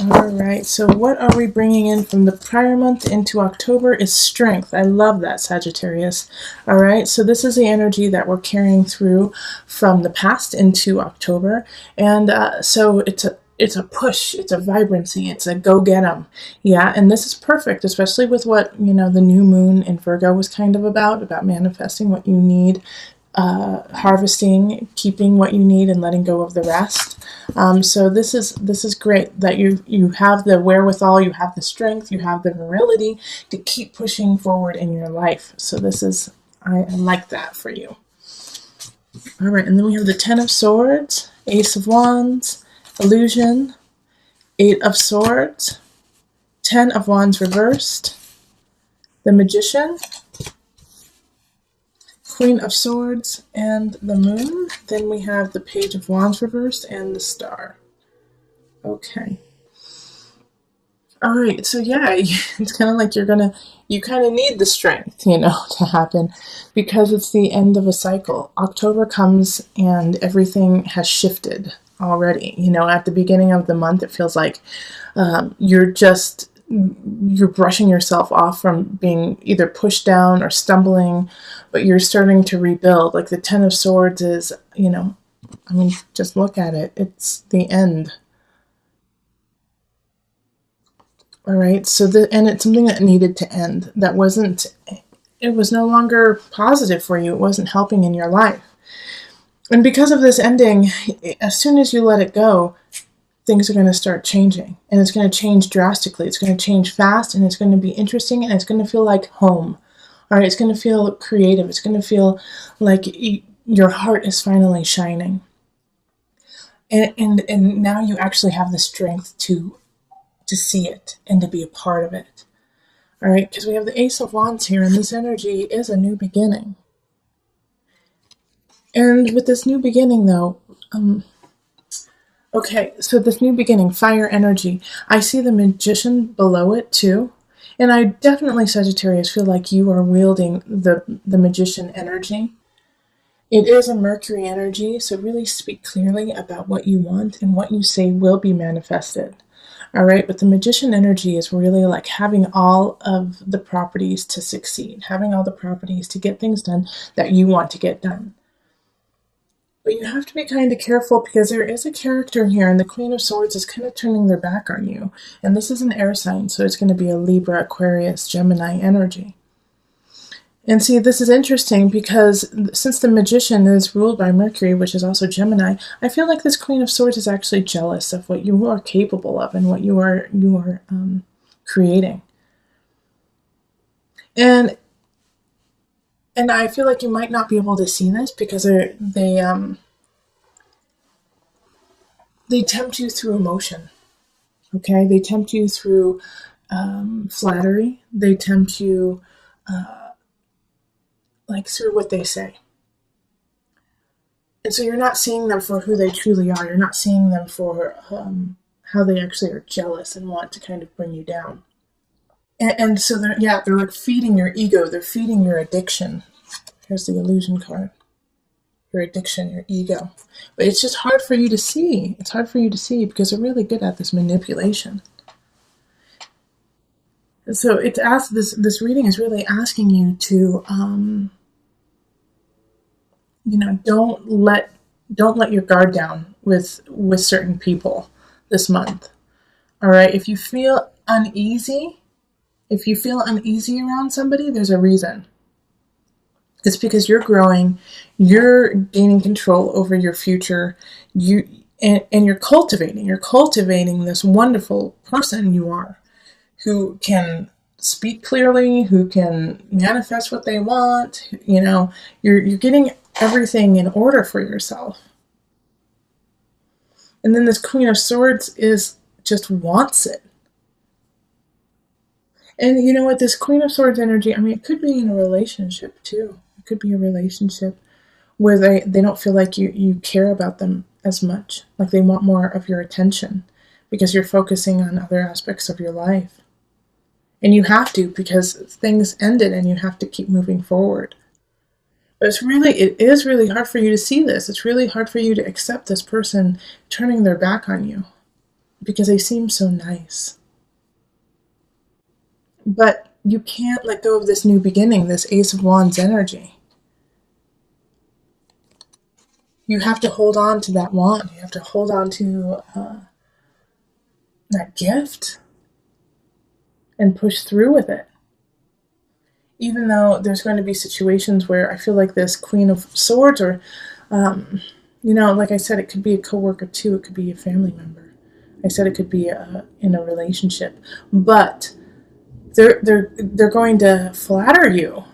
All right, so what are we bringing in from the prior month into October is strength. I love that, Sagittarius. All right, so this is the energy that we're carrying through from the past into October. And so it's a push, it's a vibrancy, it's a go get 'em. Yeah, and this is perfect, especially with what, the new moon in Virgo was kind of about manifesting what you need, harvesting, keeping what you need, and letting go of the rest. So this is great that you have the wherewithal, you have the strength, you have the virility to keep pushing forward in your life. So this is I like that for you. All right, and then we have the Ten of Swords, Ace of Wands, Illusion, Eight of Swords, Ten of Wands reversed, the Magician, Queen of Swords, and the Moon. Then we have the Page of Wands reversed and the Star. Okay. All right, so yeah, it's kind of like you kind of need the strength, to happen because it's the end of a cycle. October comes and everything has shifted already. At the beginning of the month, it feels like you're brushing yourself off from being either pushed down or stumbling, but you're starting to rebuild. Like the Ten of Swords is, just look at it. It's the end. All right, so and it's something that needed to end. It was no longer positive for you. It wasn't helping in your life. And because of this ending, as soon as you let it go, things are going to start changing. And it's going to change drastically. It's going to change fast, and it's going to be interesting, and it's going to feel like home. All right, it's going to feel creative. It's going to feel like your heart is finally shining. And now you actually have the strength to see it and to be a part of it. All right, because we have the Ace of Wands here, and this energy is a new beginning. And with this new beginning, though, okay, so this new beginning, fire energy, I see the Magician below it too. And I definitely, Sagittarius, feel like you are wielding the Magician energy. It is a Mercury energy, so really speak clearly about what you want, and what you say will be manifested. All right, but the Magician energy is really like having all of the properties to succeed, having all the properties to get things done that you want to get done. But you have to be kind of careful because there is a character here, and the Queen of Swords is kind of turning their back on you. And this is an air sign, so it's going to be a Libra, Aquarius, Gemini energy. And see, this is interesting because since the Magician is ruled by Mercury, which is also Gemini, I feel like this Queen of Swords is actually jealous of what you are capable of and what you are creating. And I feel like you might not be able to see this because they tempt you through emotion. Okay, they tempt you through flattery. They tempt you through what they say. And so you're not seeing them for who they truly are. You're not seeing them for how they actually are jealous and want to kind of bring you down. And so they're like feeding your ego. They're feeding your addiction. Here's the Illusion card. Your addiction, your ego. But it's just hard for you to see. It's hard for you to see because they're really good at this manipulation. And so it's this reading is really asking you to don't let your guard down with certain people this month. All right, if you feel uneasy around somebody, there's a reason. It's because you're growing, you're gaining control over your future, and you're cultivating this wonderful person you are, who can speak clearly, who can manifest what they want. You're getting everything in order for yourself. And then this Queen of Swords just wants it. And you know what, this Queen of Swords energy, it could be in a relationship too. It could be a relationship where they don't feel like you care about them as much. Like they want more of your attention because you're focusing on other aspects of your life. And you have to, because things ended and you have to keep moving forward. But it is really hard for you to see this. It's really hard for you to accept this person turning their back on you. because they seem so nice. But you can't let go of this new beginning, this Ace of Wands energy. You have to hold on to that wand. You have to hold on to that gift and push through with it. Even though there's going to be situations where I feel like this Queen of Swords, or, like I said, it could be a coworker too. It could be a family member. I said it could be in a relationship. But they're going to flatter you.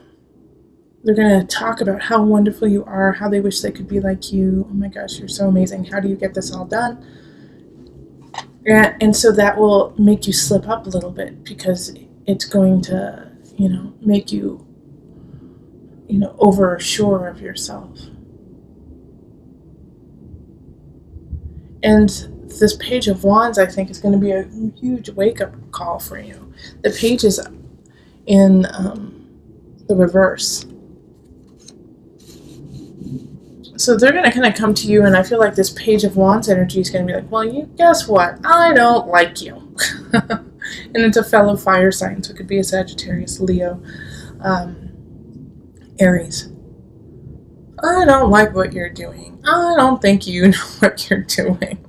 They're going to talk about how wonderful you are, how they wish they could be like you. Oh my gosh, you're so amazing. How do you get this all done? And so that will make you slip up a little bit, because it's going to, make you, over sure of yourself. And this Page of Wands, I think, is going to be a huge wake-up call for you. The page is in the reverse. So they're going to kind of come to you, and I feel like this Page of Wands energy is going to be like, well, guess what? I don't like you. And it's a fellow fire sign, so it could be a Sagittarius, Leo, Aries. I don't like what you're doing. I don't think you know what you're doing.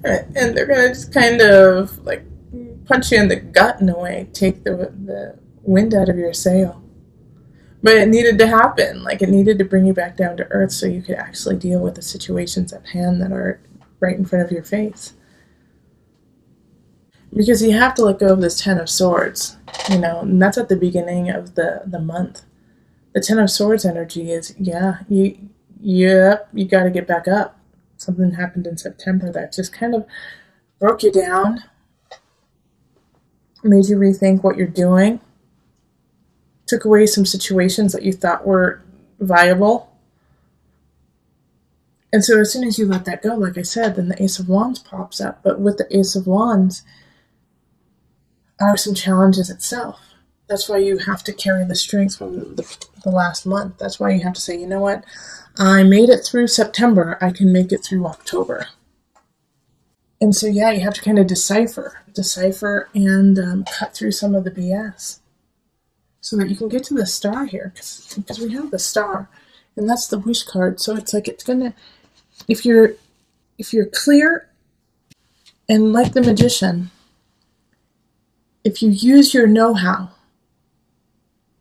And they're going to just kind of like punch you in the gut in a way, take the wind out of your sail. But it needed to happen. Like, it needed to bring you back down to earth so you could actually deal with the situations at hand that are right in front of your face. Because you have to let go of this Ten of Swords, and that's at the beginning of the month. The Ten of Swords energy is, you got to get back up. Something happened in September that just kind of broke you down, made you rethink what you're doing, took away some situations that you thought were viable. And so as soon as you let that go, like I said, then the Ace of Wands pops up. But with the Ace of Wands are some challenges itself. That's why you have to carry the strength from the last month. That's why you have to say, you know what? I made it through September. I can make it through October. And so, you have to kind of decipher and cut through some of the BS so that you can get to the star here, because we have the star, and that's the wish card. So it's like, it's gonna, if you're clear, and like the magician, if you use your know-how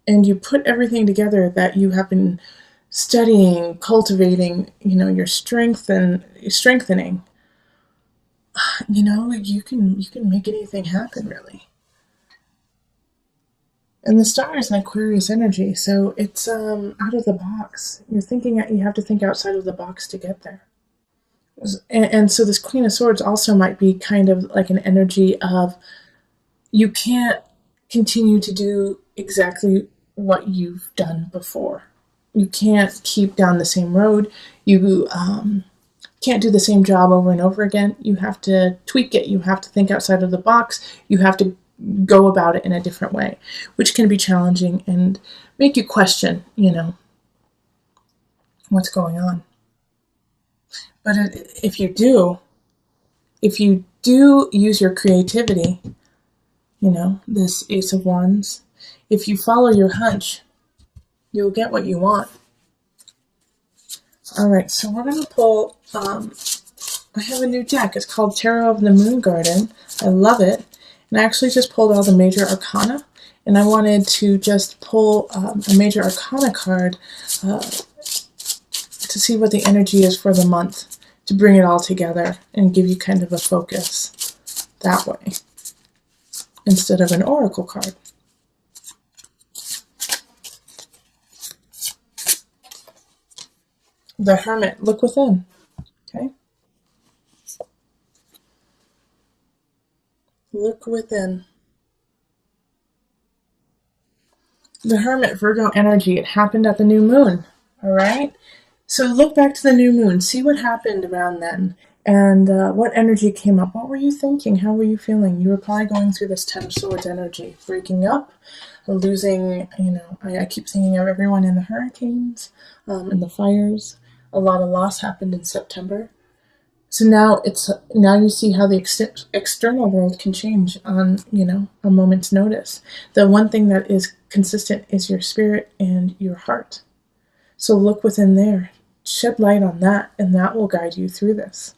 and you put everything together that you have been studying, cultivating, your strength and strengthening, you can make anything happen, really. And the star is an Aquarius energy, so it's out of the box. You have to think outside of the box to get there. And so this Queen of Swords also might be kind of like an energy of, you can't continue to do exactly what you've done before. You can't keep down the same road. You can't do the same job over and over again. You have to tweak it. You have to think outside of the box. You have to go about it in a different way, which can be challenging and make you question, what's going on. But if you do use your creativity, this Ace of Wands, if you follow your hunch, you'll get what you want. All right, so we're going to pull, I have a new deck. It's called Tarot of the Moon Garden. I love it. And I actually just pulled all the major arcana, and I wanted to just pull a major arcana card to see what the energy is for the month, to bring it all together and give you kind of a focus that way, instead of an oracle card. The Hermit, look within. Okay? Look within. The Hermit, Virgo energy, it happened at the new moon. All right? So look back to the new moon. See what happened around then. And what energy came up. What were you thinking? How were you feeling? You were probably going through this Ten of Swords energy. Breaking up, losing, I keep thinking of everyone in the hurricanes, and the fires. A lot of loss happened in September. So now you see how the external world can change on, a moment's notice. The one thing that is consistent is your spirit and your heart. So look within there, shed light on that, and that will guide you through this.